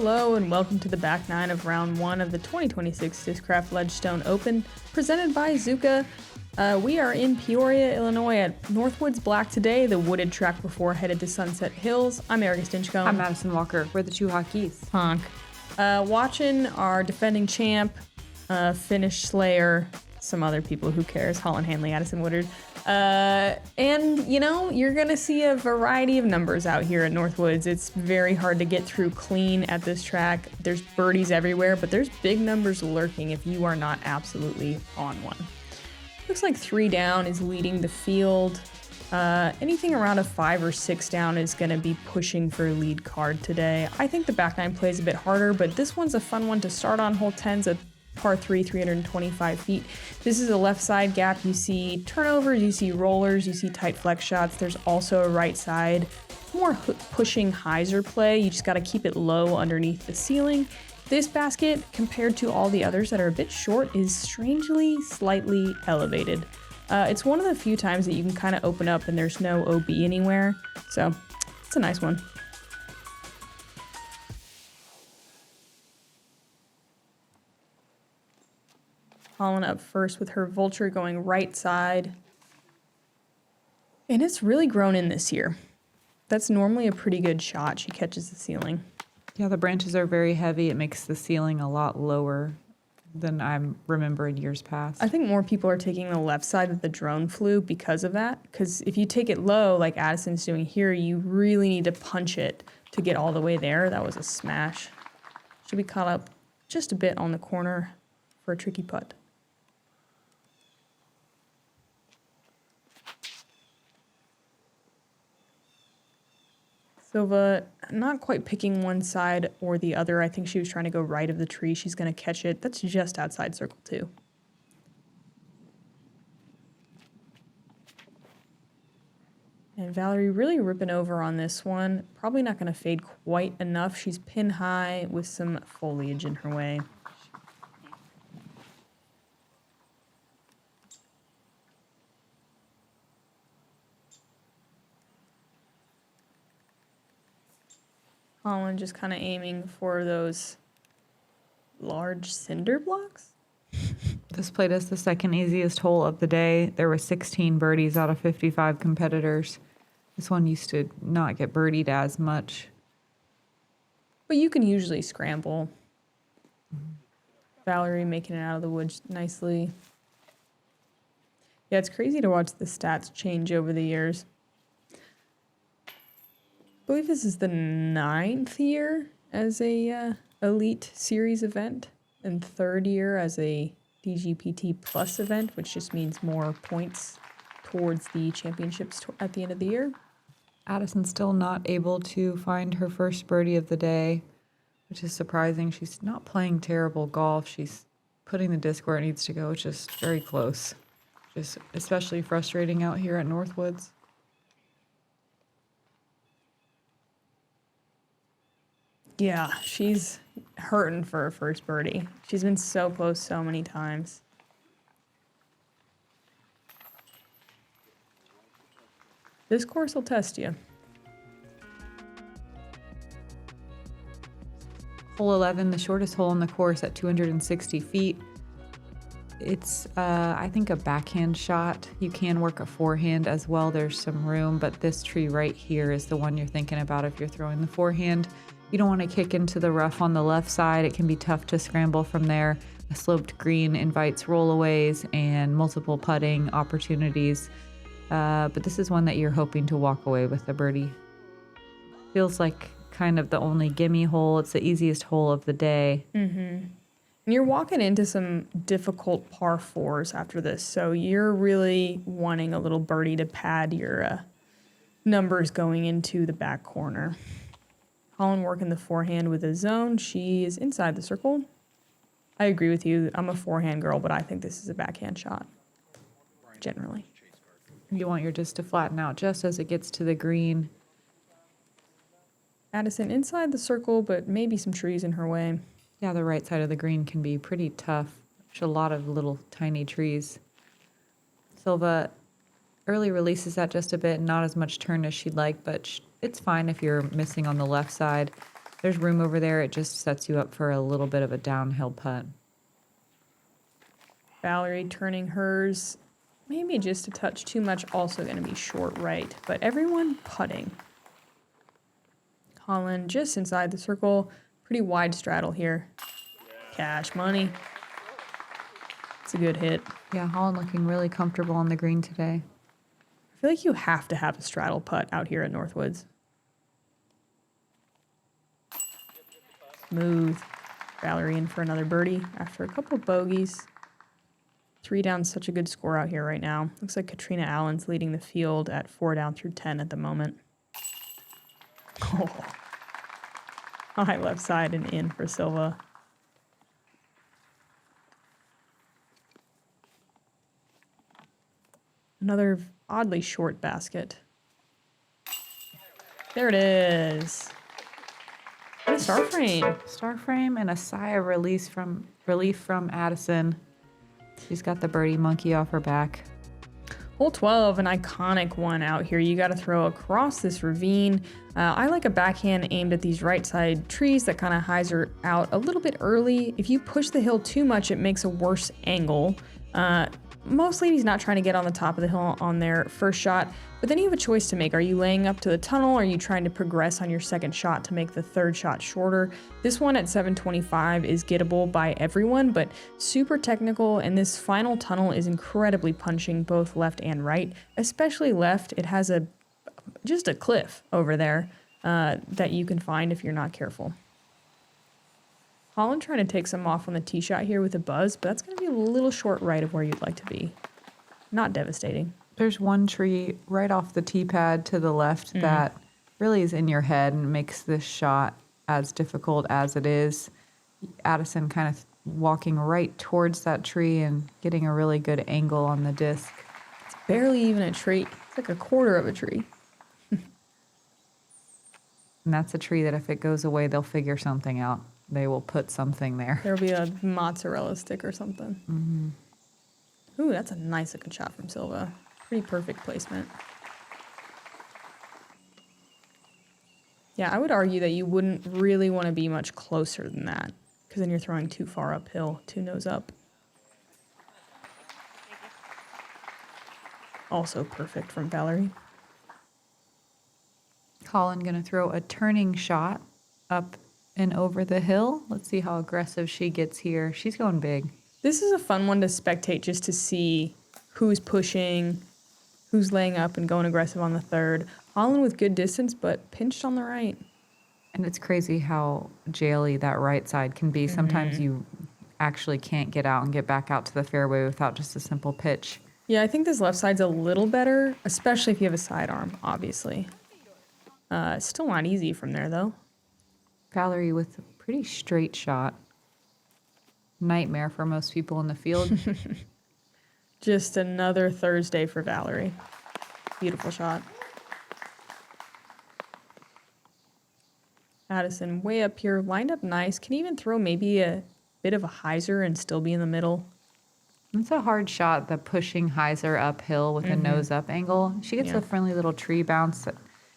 Hello and welcome to the back nine of round one of the 2026 Discraft Ledgestone Open, presented by Zuka. We are in Peoria, Illinois at Northwoods Black today, the wooded track before headed to Sunset Hills. I'm Erika Stinchcomb. I'm Madison Walker. We're the two hotkeys. Honk. Watching our defending champ, Finnish Slayer, some other people, who cares, Holyn, Handley, Addison, Woodard. And, you know, you're going to see a variety of numbers out here at Northwoods. It's very hard to get through clean at this track. There's birdies everywhere, but there's big numbers lurking if you are not absolutely on one. Looks like 3 down is leading the field. Anything around a 5 or 6 down is going to be pushing for a lead card today. I think the back nine plays a bit harder, but this one's a fun one to start on. Hole 10's a par 3, 325 feet. This is a left side gap. You see turnovers, you see rollers, you see tight flex shots. There's also a right side, more pushing hyzer play. You just got to keep it low underneath the ceiling. This basket, compared to all the others that are a bit short, is strangely slightly elevated. It's one of the few times that you can kind of open up and there's no OB anywhere. So it's a nice one. Holyn up first with her vulture going right side. And it's really grown in this year. That's normally a pretty good shot. She catches the ceiling. Yeah, the branches are very heavy. It makes the ceiling a lot lower than I remember in years past. I think more people are taking the left side that the drone flew because of that. Because if you take it low, like Addison's doing here, you really need to punch it to get all the way there. That was a smash. Should be caught up just a bit on the corner for a tricky putt. Silva not quite picking one side or the other. I think she was trying to go right of the tree. She's going to catch it. That's just outside circle 2. And Valerie really ripping over on this one. Probably not going to fade quite enough. She's pin high with some foliage in her way. Holyn just kind of aiming for those large cinder blocks. This played us the second easiest hole of the day. There were 16 birdies out of 55 competitors. This one used to not get birdied as much. But you can usually scramble. Valerie making it out of the woods nicely. Yeah, it's crazy to watch the stats change over the years. I believe this is the 9th year as a Elite Series event and 3rd year as a DGPT Plus event, which just means more points towards the championships at the end of the year. Addison's still not able to find her first birdie of the day, which is surprising. She's not playing terrible golf. She's putting the disc where it needs to go. It's just very close. Just especially frustrating out here at Northwoods. Yeah, she's hurting for her first birdie. She's been so close so many times. This course will test you. Hole 11, the shortest hole on the course at 260 feet. It's, I think, a backhand shot. You can work a forehand as well. There's some room, but this tree right here is the one you're thinking about if you're throwing the forehand. You don't want to kick into the rough on the left side. It can be tough to scramble from there. A sloped green invites rollaways and multiple putting opportunities. But this is one that you're hoping to walk away with a birdie. Feels like kind of the only gimme hole. It's the easiest hole of the day. Mm-hmm. And you're walking into some difficult par 4s after this, so you're really wanting a little birdie to pad your numbers going into the back corner. Holyn working the forehand with a zone. She is inside the circle. I agree with you. I'm a forehand girl, but I think this is a backhand shot, generally. You want your disc to flatten out just as it gets to the green. Addison inside the circle, but maybe some trees in her way. Yeah, the right side of the green can be pretty tough. There's a lot of little tiny trees. Silva early releases that just a bit, not as much turn as she'd like, but it's fine if you're missing on the left side. There's room over there. It just sets you up for a little bit of a downhill putt. Valerie turning hers, maybe just a touch too much, also going to be short right, but everyone putting. Holyn just inside the circle, pretty wide straddle here. Cash money. It's a good hit. Yeah, Holyn looking really comfortable on the green today. I feel like you have to have a straddle putt out here at Northwoods. Smooth. Valerie in for another birdie after a couple of bogeys. 3 down, such a good score out here right now. Looks like Katrina Allen's leading the field at 4 down through 10 at the moment. Oh. High left side and in for Silva. Another oddly short basket. There it is. And a star frame. Star frame and a sigh of relief from Addison. She's got the birdie monkey off her back. Hole 12, an iconic one out here. You got to throw across this ravine. I like a backhand aimed at these right side trees that kind of hyzer out a little bit early. If you push the hill too much, it makes a worse angle. Most ladies not trying to get on the top of the hill on their first shot, but then you have a choice to make. Are you laying up to the tunnel? Or are you trying to progress on your second shot to make the third shot shorter? This one at 725 is gettable by everyone, but super technical, and this final tunnel is incredibly punching both left and right, especially left. It has just a cliff over there that you can find if you're not careful. Holyn trying to take some off on the tee shot here with a buzz, but that's going to be a little short right of where you'd like to be. Not devastating. There's one tree right off the tee pad to the left that really is in your head and makes this shot as difficult as it is. Addison kind of walking right towards that tree and getting a really good angle on the disc. It's barely even a tree. It's like a quarter of a tree. And that's a tree that if it goes away, they'll figure something out. They will put something there. There'll be a mozzarella stick or something. Mm-hmm. Ooh, that's a nice looking shot from Silva. Pretty perfect placement. Yeah, I would argue that you wouldn't really want to be much closer than that, because then you're throwing too far uphill, too nose up. Also perfect from Valerie. Holyn going to throw a turning shot up and over the hill. Let's see how aggressive she gets here. She's going big. This is a fun one to spectate just to see who's pushing, who's laying up and going aggressive on the third. Holyn with good distance, but pinched on the right. And it's crazy how jaily that right side can be. Sometimes you actually can't get out and get back out to the fairway without just a simple pitch. Yeah, I think this left side's a little better, especially if you have a sidearm, obviously. Still not easy from there, though. Valerie with a pretty straight shot. Nightmare for most people in the field. Just another Thursday for Valerie. Beautiful shot. Addison way up here, lined up nice. Can even throw maybe a bit of a hyzer and still be in the middle. It's a hard shot, the pushing hyzer uphill with a nose up angle. She gets a friendly little tree bounce.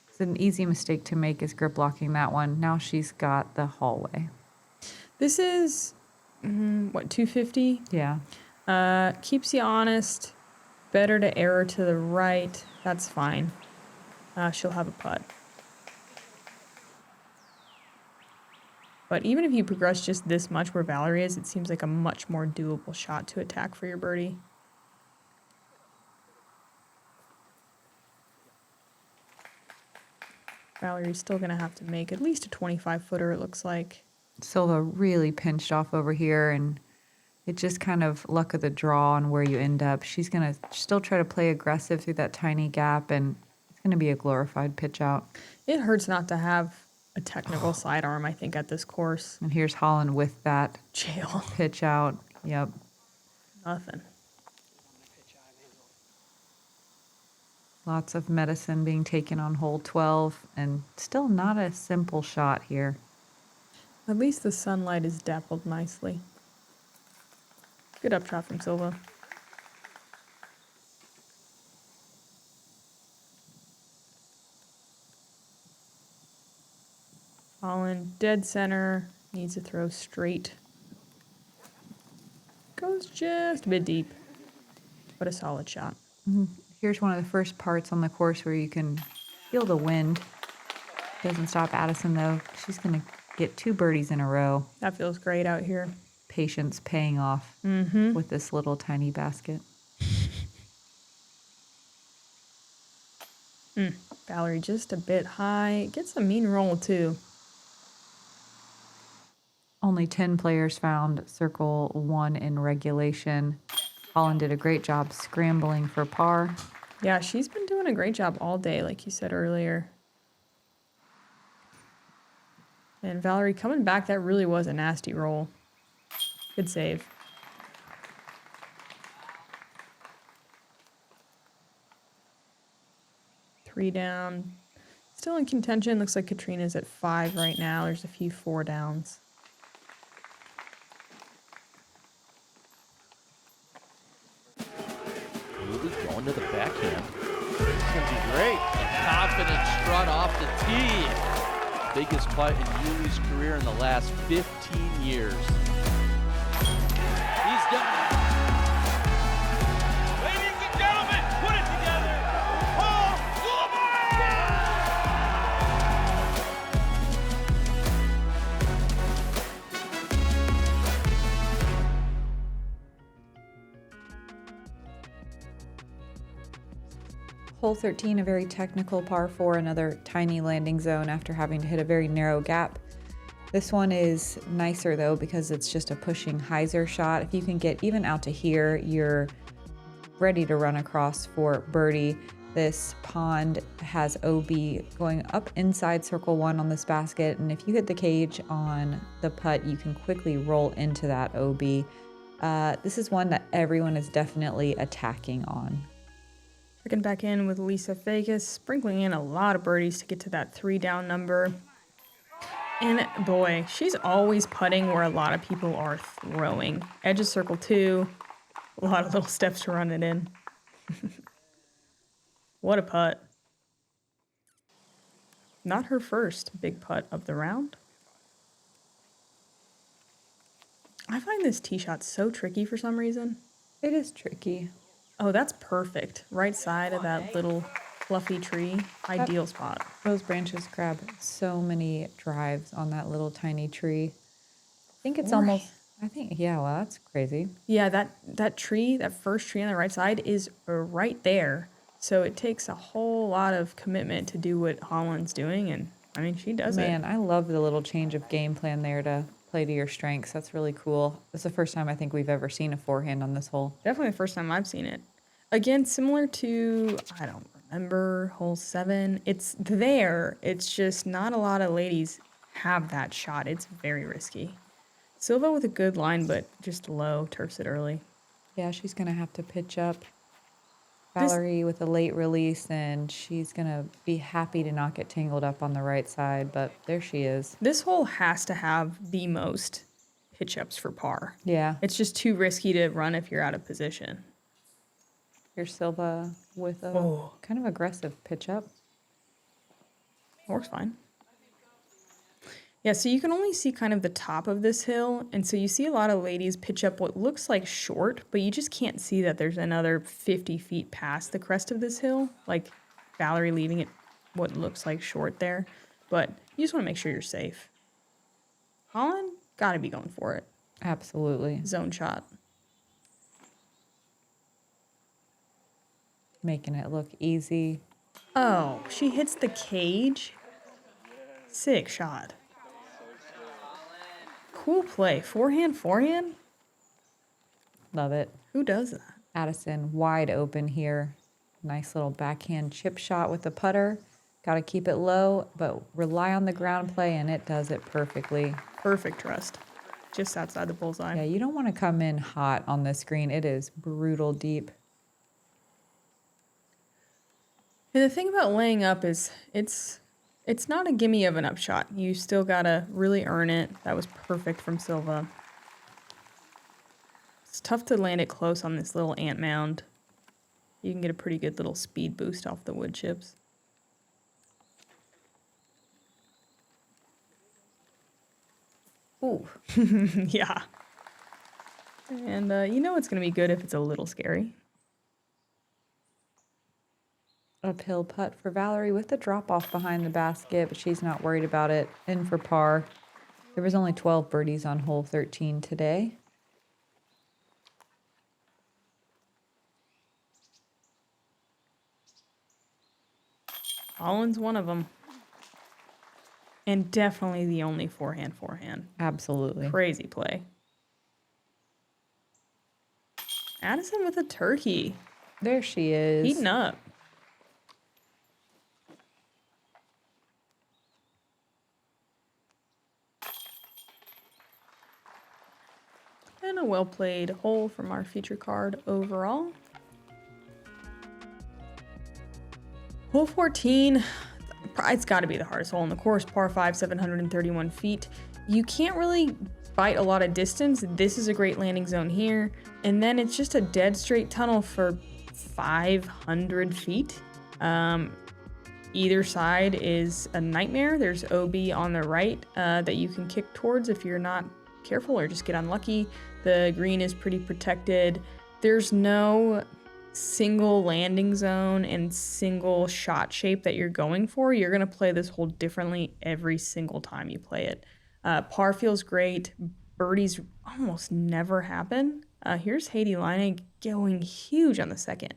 It's an easy mistake to make is grip blocking that one. Now she's got the hallway. This is, what, 250? Yeah. Keeps you honest. Better to error to the right. That's fine. She'll have a putt. But even if you progress just this much where Valerie is, it seems like a much more doable shot to attack for your birdie. Valerie's still going to have to make at least a 25-footer, it looks like. Silva really pinched off over here, and it just kind of luck of the draw on where you end up. She's going to still try to play aggressive through that tiny gap, and it's going to be a glorified pitch out. It hurts not to have a technical sidearm, I think, at this course. And here's Holyn with that Jail. pitch out. Yep. Nothing. Lots of medicine being taken on hole 12, and still not a simple shot here. At least the sunlight is dappled nicely. Good up shot from Silva. Holyn dead center. Needs to throw straight. Goes just a bit deep, but a solid shot. Here's one of the first parts on the course where you can feel the wind. Doesn't stop Addison, though. She's going to get 2 birdies in a row. That feels great out here. Patience paying off with this little tiny basket. Valerie just a bit high. Gets a mean roll, too. Only 10 players found circle 1 in regulation. Holyn did a great job scrambling for par. Yeah, she's been doing a great job all day, like you said earlier. And Valerie coming back, that really was a nasty roll. Good save. Three down. Still in contention. Looks like Katrina's at 5 right now. There's a few 4 downs. Going to the backhand. It's going to be great. A confident strut off the tee. Biggest putt in Yuli's career in the last 15 years. He's done. Ladies and gentlemen, put it together. Paul Hole 13, a very technical par 4, another tiny landing zone after having to hit a very narrow gap. This one is nicer though because it's just a pushing hyzer shot. If you can get even out to here, you're ready to run across for birdie. This pond has OB going up inside circle 1 on this basket, and if you hit the cage on the putt, you can quickly roll into that OB. This is one that everyone is definitely attacking on. Checking back in with Lisa Vegas, sprinkling in a lot of birdies to get to that 3 down number. And boy, she's always putting where a lot of people are throwing. Edge of circle 2, a lot of little steps to run it in. What a putt. Not her first big putt of the round. I find this tee shot so tricky for some reason. It is tricky. Oh, that's perfect. Right side of that little fluffy tree. Ideal spot. Those branches grab so many drives on that little tiny tree. I think it's yeah, well, that's crazy. Yeah, that tree, that first tree on the right side is right there. So it takes a whole lot of commitment to do what Holyn's doing. And, I mean, she does it. Man, I love the little change of game plan there to play to your strengths. That's really cool. It's the first time I think we've ever seen a forehand on this hole. Definitely the first time I've seen it. Again, similar to, I don't remember, hole 7. It's there. It's just not a lot of ladies have that shot. It's very risky. Silva with a good line, but just low, turfs it early. Yeah, she's going to have to pitch up. Valerie with a late release, and she's going to be happy to not get tangled up on the right side, but there she is. This hole has to have the most pitch ups for par. Yeah. It's just too risky to run if you're out of position. Here's Silva with a kind of aggressive pitch up. Works fine. Yeah, so you can only see kind of the top of this hill, and so you see a lot of ladies pitch up what looks like short, but you just can't see that there's another 50 feet past the crest of this hill, like Valerie leaving it what looks like short there. But you just want to make sure you're safe. Holyn, gotta be going for it. Absolutely. Zone shot. Making it look easy. Oh, she hits the cage. Sick shot. Cool play. Forehand? Love it. Who does that? Addison wide open here. Nice little backhand chip shot with the putter. Got to keep it low, but rely on the ground play, and it does it perfectly. Perfect trust. Just outside the bullseye. Yeah, you don't want to come in hot on this green. It is brutal deep. And the thing about laying up is it's not a gimme of an upshot. You still gotta really earn it. That was perfect from Silva. It's tough to land it close on this little ant mound. You can get a pretty good little speed boost off the wood chips. Ooh. Yeah. And you know it's going to be good if it's a little scary. Uphill putt for Valerie with the drop off behind the basket, but she's not worried about it. In for par. There was only 12 birdies on hole 13 today. Holyn's one of them. And definitely the only forehand. Absolutely. Crazy play. Addison with a turkey. There she is. Heating up. And a well-played hole from our feature card overall. Hole 14. It's got to be the hardest hole in the course. Par 5, 731 feet. You can't really bite a lot of distance. This is a great landing zone here. And then it's just a dead straight tunnel for 500 feet. Either side is a nightmare. There's OB on the right that you can kick towards if you're not careful or just get unlucky. The green is pretty protected. There's no single landing zone and single shot shape that you're going for. You're going to play this hole differently every single time you play it. Par feels great. Birdies almost never happen. Here's Haiti Line going huge on the second.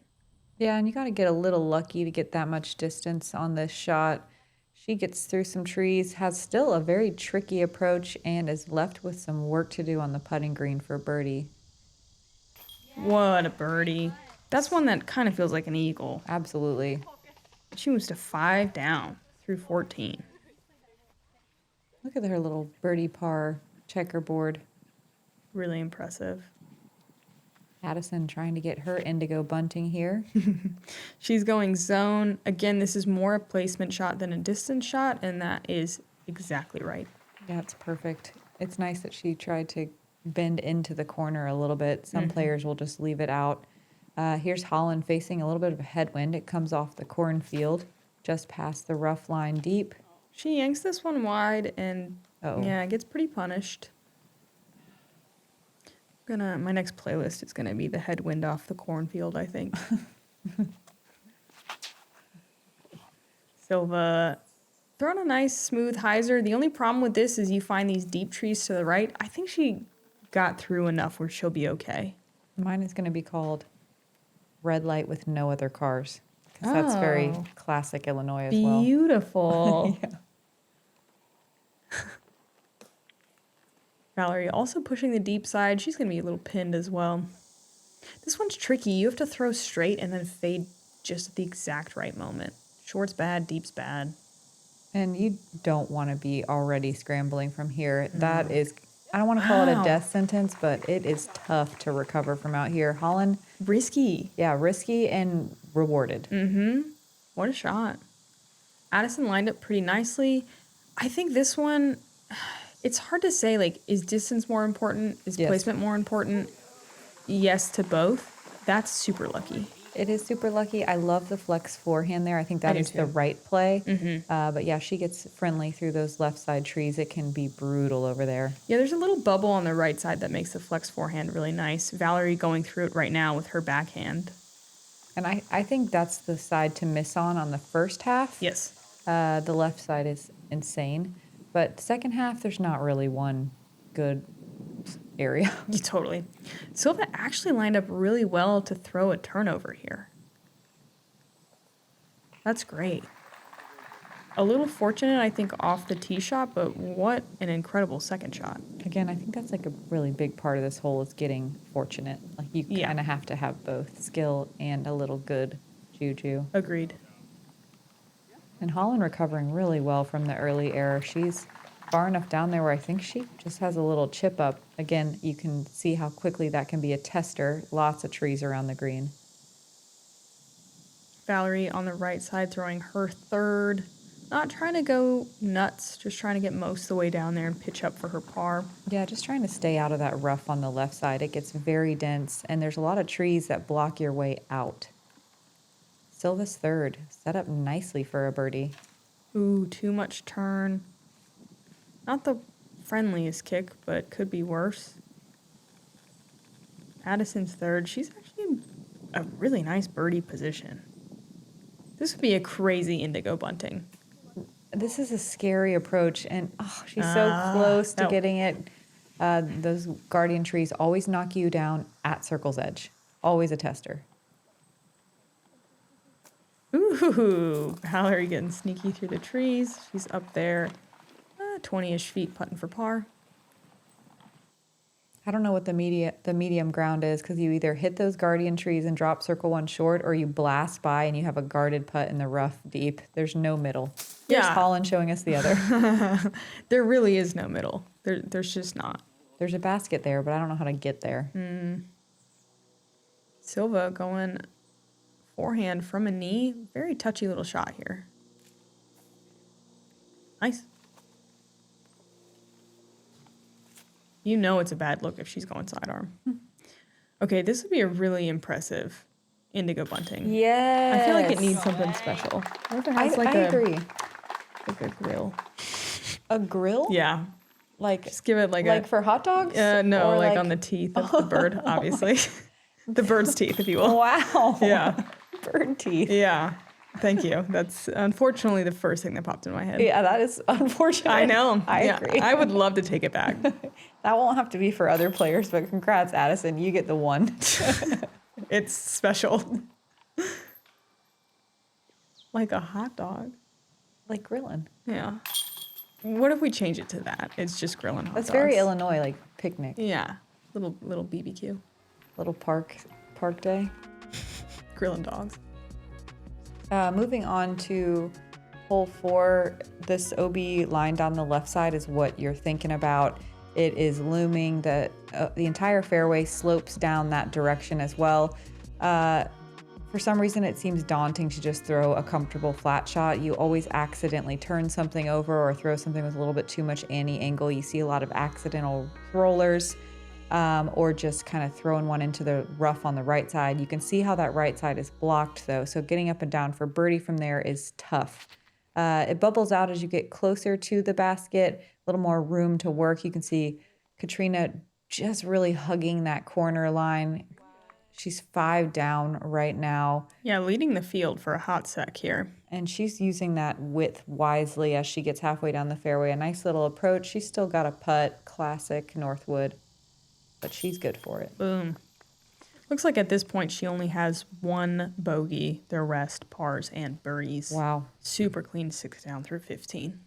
Yeah, and you got to get a little lucky to get that much distance on this shot. She gets through some trees, has still a very tricky approach, and is left with some work to do on the putting green for birdie. What a birdie. That's one that kind of feels like an eagle. Absolutely. She moves to 5 down through 14. Look at her little birdie par checkerboard. Really impressive. Addison trying to get her indigo bunting here. She's going zone. Again, this is more a placement shot than a distance shot, and that is exactly right. Yeah, it's perfect. It's nice that she tried to bend into the corner a little bit. Some players will just leave it out. Here's Holyn facing a little bit of a headwind. It comes off the cornfield, just past the rough line deep. She yanks this one wide, and yeah, it gets pretty punished. My next playlist is gonna be the headwind off the cornfield, I think. Silva throwing a nice smooth hyzer. The only problem with this is you find these deep trees to the right. I think she got through enough where she'll be okay. Mine is going to be called Red Light with No Other Cars. Because that's very classic Illinois as well. Beautiful. Yeah. Valerie also pushing the deep side. She's going to be a little pinned as well. This one's tricky. You have to throw straight and then fade just at the exact right moment. Short's bad, deep's bad. And you don't want to be already scrambling from here. That is, I don't want to call it a death sentence, but it is tough to recover from out here. Holyn. Risky. Yeah, risky and rewarded. What a shot. Addison lined up pretty nicely. I think this one, it's hard to say, like, is distance more important? Is placement more important? Yes to both. That's super lucky. It is super lucky. I love the flex forehand there. I think that is the right play. But yeah, she gets friendly through those left side trees. It can be brutal over there. Yeah, there's a little bubble on the right side that makes the flex forehand really nice. Valerie going through it right now with her backhand. And I think that's the side to miss on the first half. Yes. The left side is insane. But second half, there's not really one good area. Totally. Silva actually lined up really well to throw a turnover here. That's great. A little fortunate, I think, off the tee shot, but what an incredible second shot. Again, I think that's like a really big part of this hole is getting fortunate. Like you kind of have to have both skill and a little good juju. Agreed. And Holyn recovering really well from the early error. She's far enough down there where I think she just has a little chip up. Again, you can see how quickly that can be a tester. Lots of trees around the green. Valerie on the right side throwing her third. Not trying to go nuts, just trying to get most of the way down there and pitch up for her par. Yeah, just trying to stay out of that rough on the left side. It gets very dense, and there's a lot of trees that block your way out. Silva's third, set up nicely for a birdie. Ooh, too much turn. Not the friendliest kick, but could be worse. Addison's third. She's actually in a really nice birdie position. This would be a crazy indigo bunting. This is a scary approach, and she's so close to getting it. Those guardian trees always knock you down at circle's edge. Always a tester. Ooh, Valerie getting sneaky through the trees. She's up there, 20-ish feet putting for par. I don't know what the medium ground is, because you either hit those guardian trees and drop circle one short, or you blast by and you have a guarded putt in the rough deep. There's no middle. Here's Holyn showing us the other. There really is no middle. There's just not. There's a basket there, but I don't know how to get there. Silva going forehand from a knee. Very touchy little shot here. Nice. You know it's a bad look if she's going sidearm. Okay, this would be a really impressive indigo bunting. Yes. I feel like it needs something special. What if it has I agree. Like a grill? A grill? Yeah. Like, Just give it like for hot dogs? No, Or like on the teeth of the bird, obviously. The bird's teeth, if you will. Wow. Yeah. Bird teeth. Yeah. Thank you. That's unfortunately the first thing that popped in my head. Yeah, that is unfortunate. I know. I agree. I would love to take it back. That won't have to be for other players, but congrats, Addison. You get the one. It's special. Like a hot dog. Like grilling. Yeah. What if we change it to that? It's just grilling hot That's dogs. very Illinois, like picnic. Yeah. Little BBQ. Little park day. Grilling dogs. Moving on to hole 4, this OB line down the left side is what you're thinking about. It is looming. The entire fairway slopes down that direction as well. For some reason, it seems daunting to just throw a comfortable flat shot. You always accidentally turn something over or throw something with a little bit too much angle. You see a lot of accidental rollers. Or just kind of throwing one into the rough on the right side. You can see how that right side is blocked though, so getting up and down for birdie from there is tough. It bubbles out as you get closer to the basket, a little more room to work. You can see Katrina just really hugging that corner line. She's 5 down right now. Yeah, leading the field for a hot sec here. And she's using that width wisely as she gets halfway down the fairway. A nice little approach. She's still got a putt, classic Northwood. But she's good for it. Boom. Looks like at this point she only has 1 bogey, the rest pars and birdies. Wow. Super clean 6 down through 15.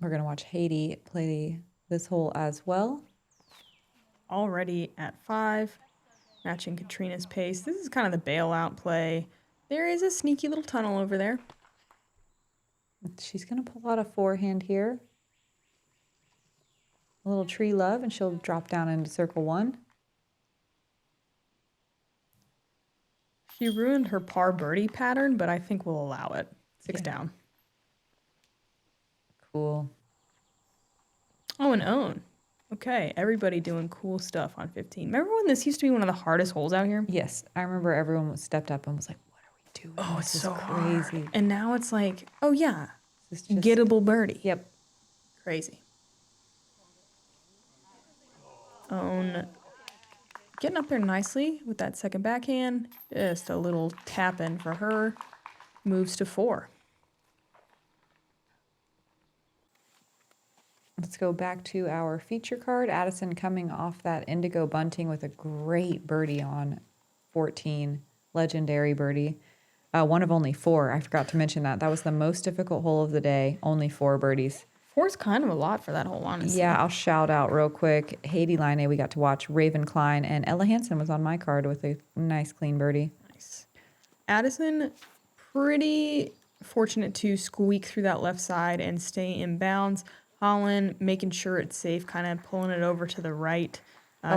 We're going to watch Haiti play this hole as well. Already at 5, matching Katrina's pace. This is kind of the bailout play. There is a sneaky little tunnel over there. She's going to pull out a forehand here. A little tree love, and she'll drop down into circle 1. She ruined her par birdie pattern, but I think we'll allow it. 6 down. Cool. Oh, an own. Okay, everybody doing cool stuff on 15. Remember when this used to be one of the hardest holes out here? Yes, I remember everyone stepped up and was like, what are we doing? Oh, This it's is so crazy. hard. And now it's like, oh yeah, This is just, gettable birdie. Yep. Crazy. Own. Getting up there nicely with that second backhand. Just a little tap in for her. Moves to 4. Let's go back to our feature card. Addison coming off that indigo bunting with a great birdie on 14. Legendary birdie. One of only 4. I forgot to mention that. That was the most difficult hole of the day. Only 4 birdies. 4's kind of a lot for that hole, honestly. Yeah, I'll shout out real quick. Haiti Line, we got to watch Raven Klein, and Ella Hansen was on my card with a nice clean birdie. Nice. Addison, pretty fortunate to squeak through that left side and stay in bounds. Holyn making sure it's safe, kind of pulling it over to the right.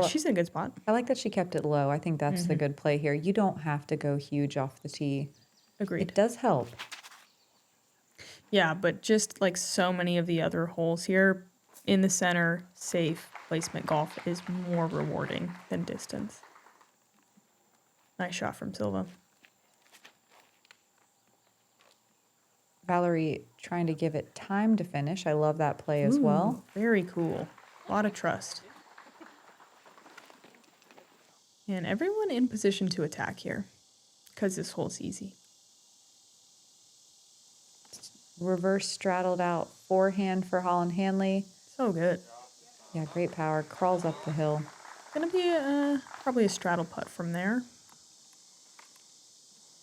She's in a good spot. I like that she kept it low. I think that's the good play here. You don't have to go huge off the tee. Agreed. It does help. Yeah, but just like so many of the other holes here, in the center, safe placement golf is more rewarding than distance. Nice shot from Silva. Valerie trying to give it time to finish. I love that play as well. Very cool. A lot of trust. And everyone in position to attack here, because this hole's easy. Reverse straddled out forehand for Holyn Handley. So good. Yeah, great power. Crawls up the hill. Gonna be probably a straddle putt from there.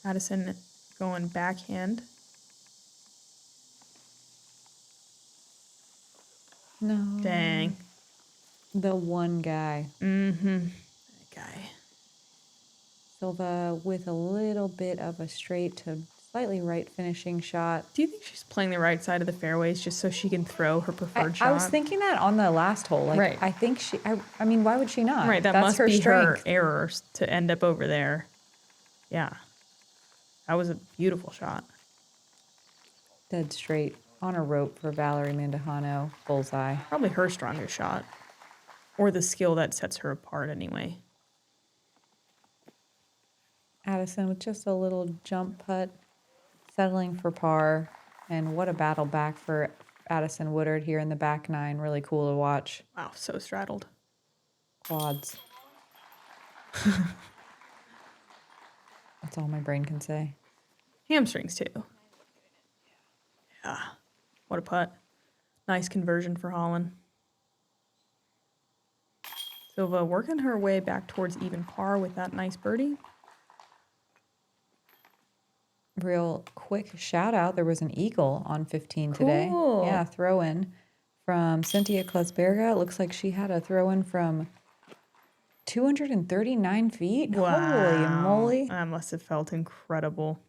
Addison going backhand. No. Dang. The one guy. That guy. Silva with a little bit of a straight to slightly right finishing shot. Do you think she's playing the right side of the fairways just so she can throw her preferred shot? I was thinking that on the last hole. Like, Right. I think I mean, why would she not? Right, that That's must her be her strength. error to end up over there. Yeah. That was a beautiful shot. Dead straight on a rope for Valerie Mandujano. Bullseye. Probably her strongest shot. Or the skill that sets her apart anyway. Addison with just a little jump putt, settling for par. And what a battle back for Addison Woodard here in the back nine. Really cool to watch. Wow, so straddled. Quads. That's all my brain can say. Hamstrings too. Yeah. What a putt. Nice conversion for Holyn. Silva working her way back towards even par with that nice birdie. Real quick shout out. There was an eagle on 15 today. Cool. Yeah, throw in from Cynthia Klesberga. It looks like she had a throw in from 239 feet. Wow. Holy moly. That must have felt incredible.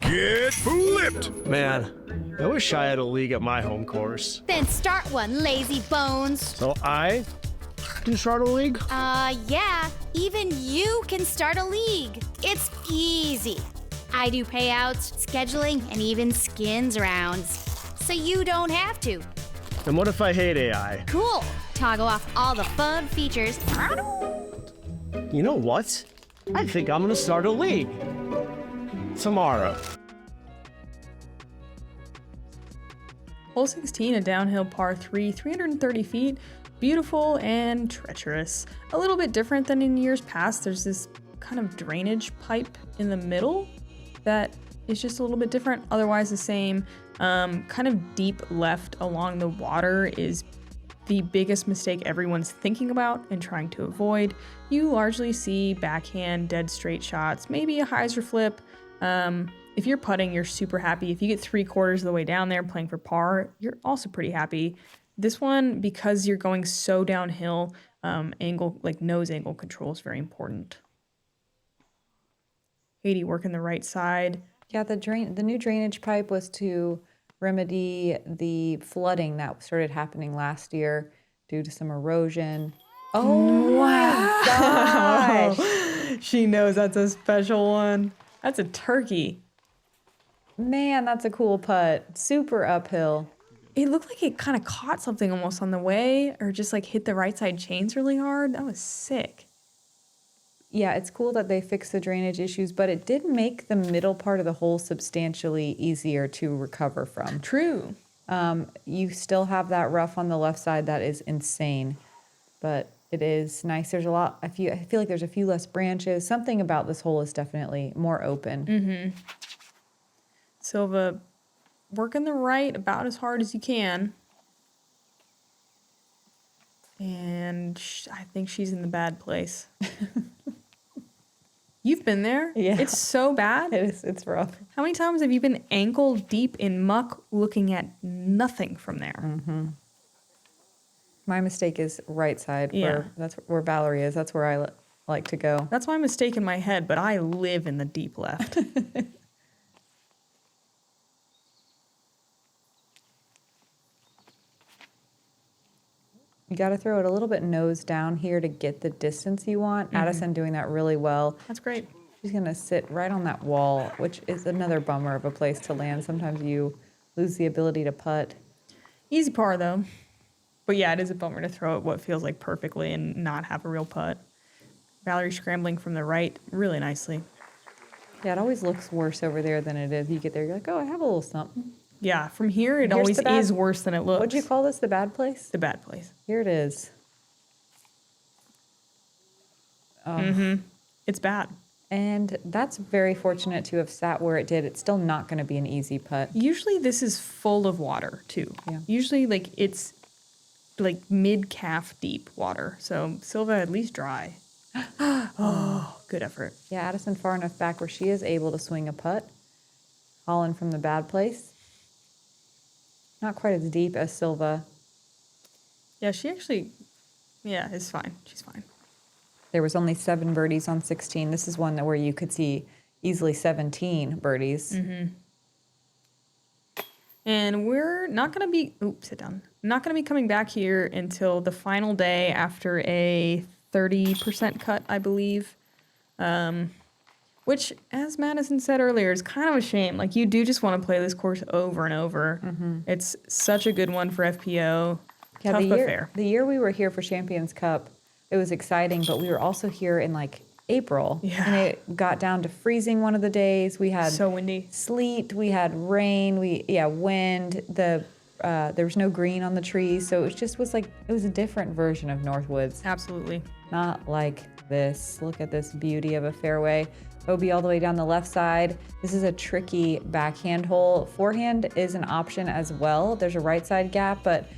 Get flipped! Man, I wish I had a league at my home course. Then start one, lazy bones. So I can start a league? Yeah, even you can start a league. It's easy. I do payouts, scheduling, and even skins rounds. So you don't have to. And what if I hate AI? Cool. Toggle off all the fun features. You know what? I think I'm gonna start a league. Tomorrow. Hole 16, a downhill par 3, 330 feet. Beautiful and treacherous. A little bit different than in years past. There's this kind of drainage pipe in the middle that is just a little bit different. Otherwise the same. Kind of deep left along the water is the biggest mistake everyone's thinking about and trying to avoid. You largely see backhand, dead straight shots, maybe a hyzer flip. If you're putting, you're super happy. If you get 3/4 of the way down there playing for par, you're also pretty happy. This one, because you're going so downhill, angle, like nose angle control is very important. Haiti working the right side. Yeah, the new drainage pipe was to remedy the flooding that started happening last year due to some erosion. Oh my gosh. She knows that's a special one. That's a turkey. Man, that's a cool putt. Super uphill. It looked like it kind of caught something almost on the way or just like hit the right side chains really hard. That was sick. Yeah, it's cool that they fixed the drainage issues, but it did make the middle part of the hole substantially easier to recover from. True. You still have that rough on the left side that is insane, but it is nice. There's a lot. I feel like there's a few less branches. Something about this hole is definitely more open. Silva working the right about as hard as you can. And I think she's in the bad place. You've been there. Yeah. It's so bad. It is. It's rough. How many times have you been ankle deep in muck looking at nothing from there? My mistake is right side. Yeah. That's where Valerie is. That's where I like to go. That's my mistake in my head, but I live in the deep left. You got to throw it a little bit nose down here to get the distance you want. Addison doing that really well. That's great. She's going to sit right on that wall, which is another bummer of a place to land. Sometimes you lose the ability to putt. Easy par, though. But yeah, it is a bummer to throw it what feels like perfectly and not have a real putt. Valerie scrambling from the right really nicely. Yeah, it always looks worse over there than it is. You get there, you're like, oh, I have a little something. Yeah, from here it Here's always the bad- is worse than it looks. What'd you call this? The bad place? The bad place. Here it is. It's bad. And that's very fortunate to have sat where it did. It's still not going to be an easy putt. Usually this is full of water too. Yeah. Usually like it's like mid-calf deep water. So Silva at least dry. Oh, good effort. Yeah, Addison far enough back where she is able to swing a putt. Holyn from the bad place. Not quite as deep as Silva. Yeah, she actually, yeah, is fine. She's fine. There was only 7 birdies on 16. This is one that where you could see easily 17 birdies. And we're not going to be, sit down. Not going to be coming back here until the final day after a 30% cut, I believe. Which, as Madison said earlier, is kind of a shame. Like, you do just want to play this course over and over. It's such a good one for FPO. Yeah, Tough but fair. The year we were here for Champions Cup, it was exciting, but we were also here in like April. Yeah. And it got down to freezing one of the days. We had So windy. sleet, we had rain, wind. There was no green on the trees, so it was a different version of Northwoods. Absolutely. Not like this. Look at this beauty of a fairway. OB all the way down the left side. This is a tricky backhand hole. Forehand is an option as well. There's a right side gap, but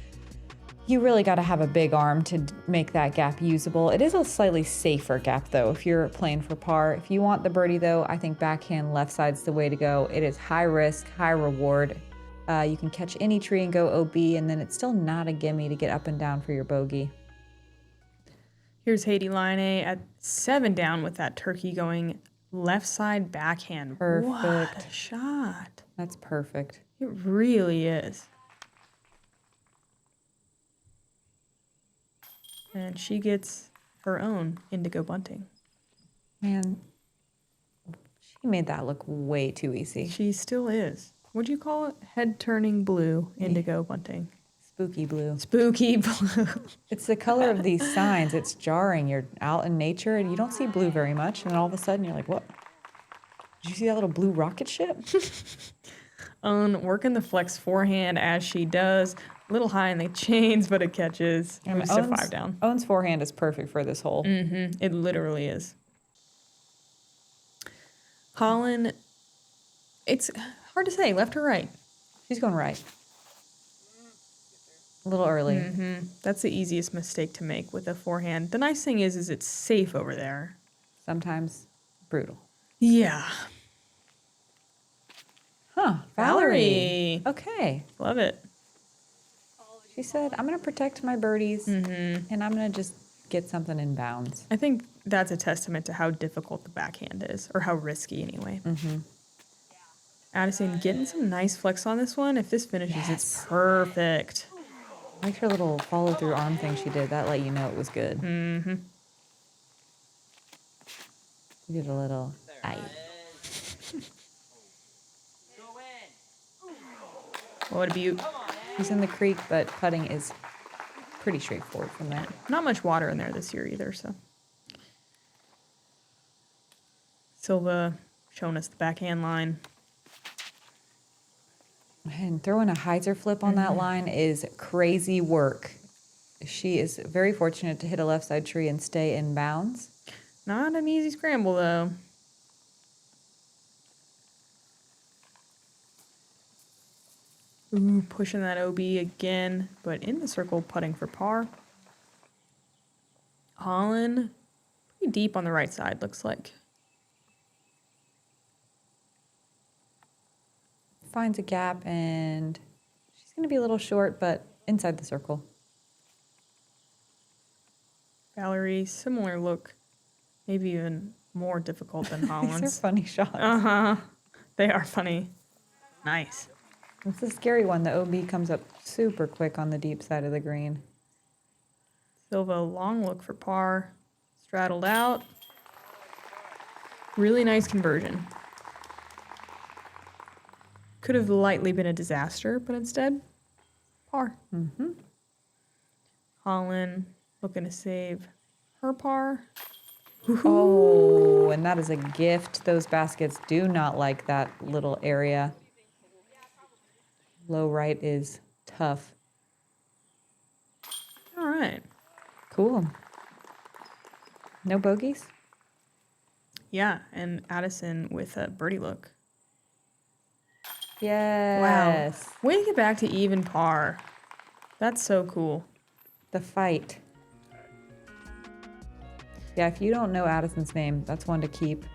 you really got to have a big arm to make that gap usable. It is a slightly safer gap though if you're playing for par. If you want the birdie though, I think backhand left side's the way to go. It is high risk, high reward. You can catch any tree and go OB, and then it's still not a gimme to get up and down for your bogey. Here's Haiti Line at 7 down with that turkey going left side backhand. Perfect. What a shot. That's perfect. It really is. And she gets her own indigo bunting. Man, she made that look way too easy. She still is. What do you call it? Head turning blue indigo bunting. Spooky blue. Spooky blue. It's the color of these signs. It's jarring. You're out in nature and you don't see blue very much, and all of a sudden you're like, what? Did you see that little blue rocket ship? Working the flex forehand as she does. A little high in the chains, but it catches. Moves to 5 down. Owen's forehand is perfect for this hole. It literally is. Holyn, it's hard to say, left or right. She's going right. A little early. That's the easiest mistake to make with a forehand. The nice thing is it's safe over there. Sometimes brutal. Yeah. Huh. Valerie. Okay. Love it. She said, I'm going to protect my birdies, and I'm going to just get something in bounds. I think that's a testament to how difficult the backhand is, or how risky anyway. Addison getting some nice flex on this one. If this finishes, it's perfect. I like her little follow-through arm thing she did. That let you know it was good. She did a little... Aye. What a beaut. He's in the creek, but putting is pretty straightforward from there. Not much water in there this year either, so. Silva showing us the backhand line. And throwing a hyzer flip on that line is crazy work. She is very fortunate to hit a left side tree and stay in bounds. Not an easy scramble, though. Ooh, pushing that OB again, but in the circle, putting for par. Holyn, pretty deep on the right side, looks like. Finds a gap, and she's going to be a little short, but inside the circle. Valerie, similar look, maybe even more difficult than Holyn's. These are funny shots. They are funny. Nice. It's a scary one. The OB comes up super quick on the deep side of the green. Silva, long look for par. Straddled out. Really nice conversion. Could have lightly been a disaster, but instead, par. Holyn looking to save her par. Oh, and that is a gift. Those baskets do not like that little area. Low right is tough. All right. Cool. No bogeys? Yeah, and Addison with a birdie look. Yes. Wow. Way to get back to even par. That's so cool. The fight. Yeah, if you don't know Addison's name, that's one to keep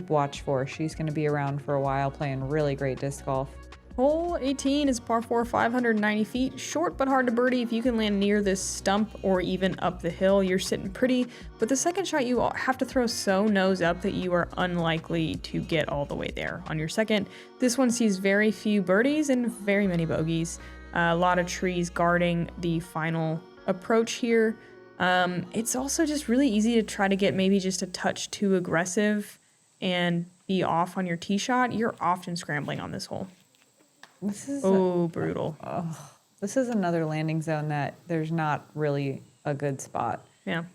watch for. She's going to be around for a while playing really great disc golf. Hole 18 is par 4, 590 feet. Short but hard to birdie. If you can land near this stump or even up the hill, you're sitting pretty. But the second shot, you have to throw so nose up that you are unlikely to get all the way there. On your second, this one sees very few birdies and very many bogeys. A lot of trees guarding the final approach here. It's also just really easy to try to get maybe just a touch too aggressive and be off on your tee shot. You're often scrambling on this hole. This is Brutal. This is another landing zone that there's not really a good spot. Yeah.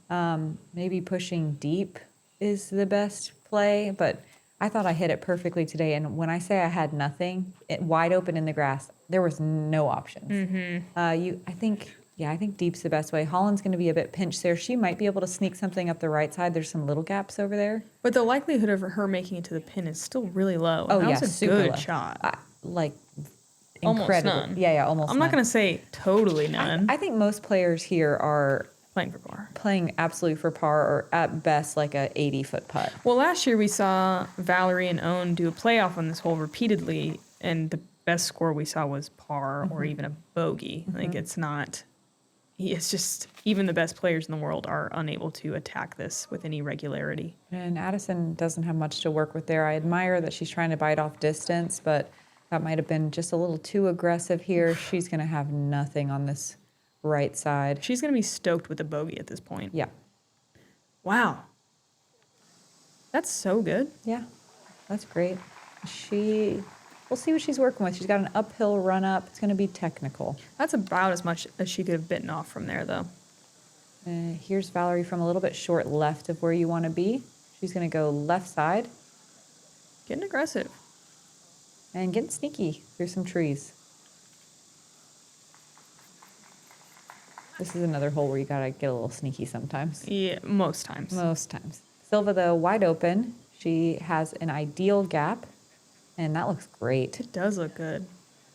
Maybe pushing deep is the best play, but I thought I hit it perfectly today. And when I say I had nothing, wide open in the grass, there was no options. Mm-hmm. I think deep's the best way. Holyn's going to be a bit pinched there. She might be able to sneak something up the right side. There's some little gaps over there. But the likelihood of her making it to the pin is still really low. Oh, that yeah, was a super good low. shot. Incredible. Almost none. Yeah, almost I'm not going to say totally none. I think most players here are playing for par. Playing absolutely for par, or at best like a 80-foot putt. Well, last year we saw Valerie and Owen do a playoff on this hole repeatedly, and the best score we saw was par or even a bogey. Like, it's just, even the best players in the world are unable to attack this with any regularity. And Addison doesn't have much to work with there. I admire that she's trying to bite off distance, but that might have been just a little too aggressive here. She's going to have nothing on this right side. She's going to be stoked with a bogey at this point. Yeah. Wow. That's so good. Yeah, that's great. We'll see what she's working with. She's got an uphill run up. It's going to be technical. That's about as much as she could have bitten off from there, though. Here's Valerie from a little bit short left of where you want to be. She's going to go left side. Getting aggressive. And getting sneaky through some trees. This is another hole where you got to get a little sneaky sometimes. Yeah, most times. Most times. Silva, though, wide open. She has an ideal gap. And that looks great. It does look good.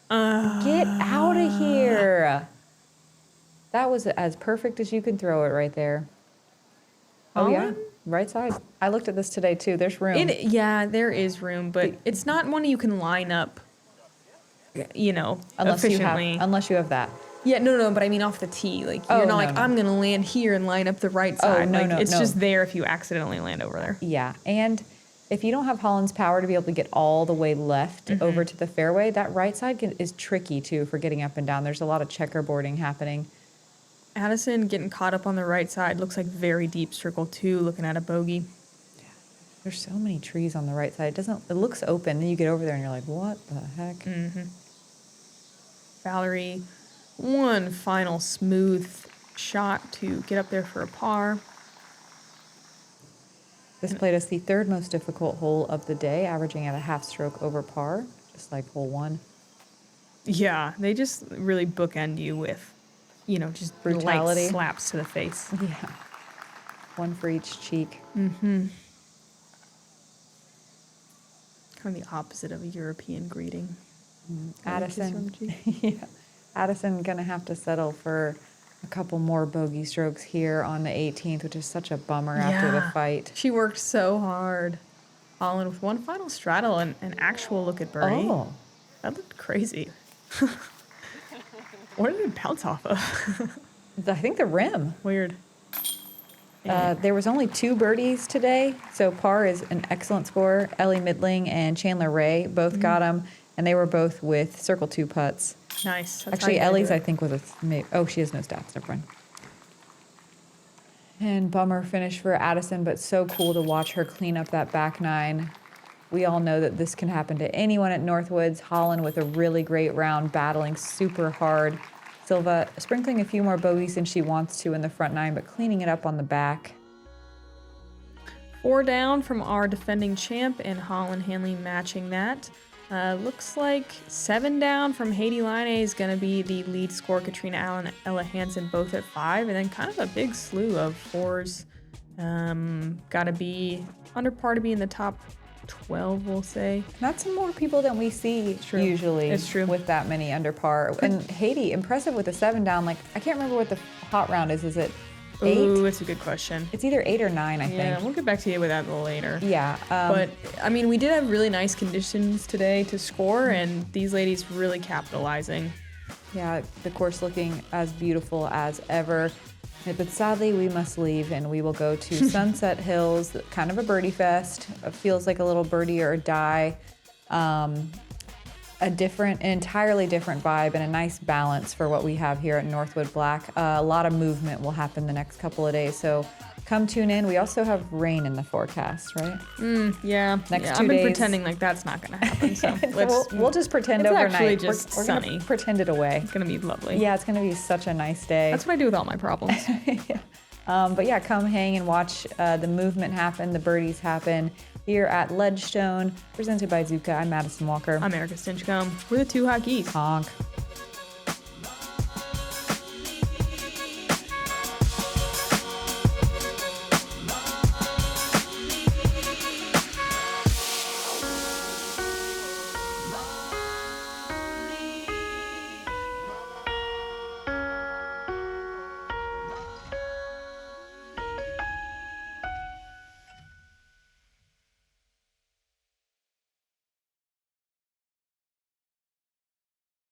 Get out of here. That was as perfect as you could throw it right there. Oh, yeah. Right side. I looked at this today, too. There's room. Yeah, there is room, but it's not one you can line up, efficiently. Unless you have that. Yeah, no, but I mean off the tee. Like, you're not I'm going to land here and line up the right side. It's just there if you accidentally land over there. Yeah, and if you don't have Holyn's power to be able to get all the way left over to the fairway, that right side is tricky, too, for getting up and down. There's a lot of checkerboarding happening. Addison getting caught up on the right side. Looks like very deep circle, too, looking at a bogey. Yeah. There's so many trees on the right side. It looks open. Then you get over there and you're like, what the heck? Mm-hmm. Valerie, one final smooth shot to get up there for a par. This played us the third most difficult hole of the day, averaging at a half stroke over par, just like hole one. Yeah, they just really bookend you with, just brutality. Light slaps to the face. Yeah. One for each cheek. Mm-hmm. Kind of the opposite of a European greeting. Addison. Yeah. Addison going to have to settle for a couple more bogey strokes here on the 18th, which is such a bummer after the fight. She worked so hard. Holyn with one final straddle and an actual look at birdie. Oh. That looked crazy. What did it bounce off of? I think the rim. Weird. There was only 2 birdies today, so par is an excellent score. Ellie Midling and Chandler Ray both got them, and they were both with circle 2 putts. Nice. Actually, Ellie's, I think, was she has no stats. Never mind. And bummer finish for Addison, but so cool to watch her clean up that back nine. We all know that this can happen to anyone at Northwoods. Holyn with a really great round, battling super hard. Silva sprinkling a few more bogeys than she wants to in the front nine, but cleaning it up on the back. 4 down from our defending champ and Holyn Handley matching that. Looks like 7 down from Haiti Line is going to be the lead score. Katrina Allen, Ella Hansen both at 5. And then kind of a big slew of 4s. Got to be under par to be in the top 12, we'll say. That's more people than we see usually. It's true. With that many under par. And Haiti, impressive with a 7 down. Like, I can't remember what the hot round is. Is it 8? Ooh, that's a good question. It's either 8 or 9, I think. Yeah, we'll get back to you with that a little later. Yeah. But, I mean, we did have really nice conditions today to score, and these ladies really capitalizing. Yeah, the course looking as beautiful as ever. But sadly, we must leave, and we will go to Sunset Hills, kind of a birdie fest. It feels like a little birdie or die. An entirely different vibe and a nice balance for what we have here at Northwood Black. A lot of movement will happen the next couple of days, so come tune in. We also have rain in the forecast, right? Yeah. Next 2 I've been days. pretending like that's not going to happen, so we'll just pretend it's overnight. actually just we're sunny. Gonna pretend it away. It's going to be lovely. Yeah, it's going to be such a nice day. That's what I do with all my problems. But yeah, come hang and watch the movement happen, the birdies happen here at Ledgestone, presented by Zuka. I'm Madison Walker. I'm Erika Stinchcomb. We're the 2 hot geese. Honk.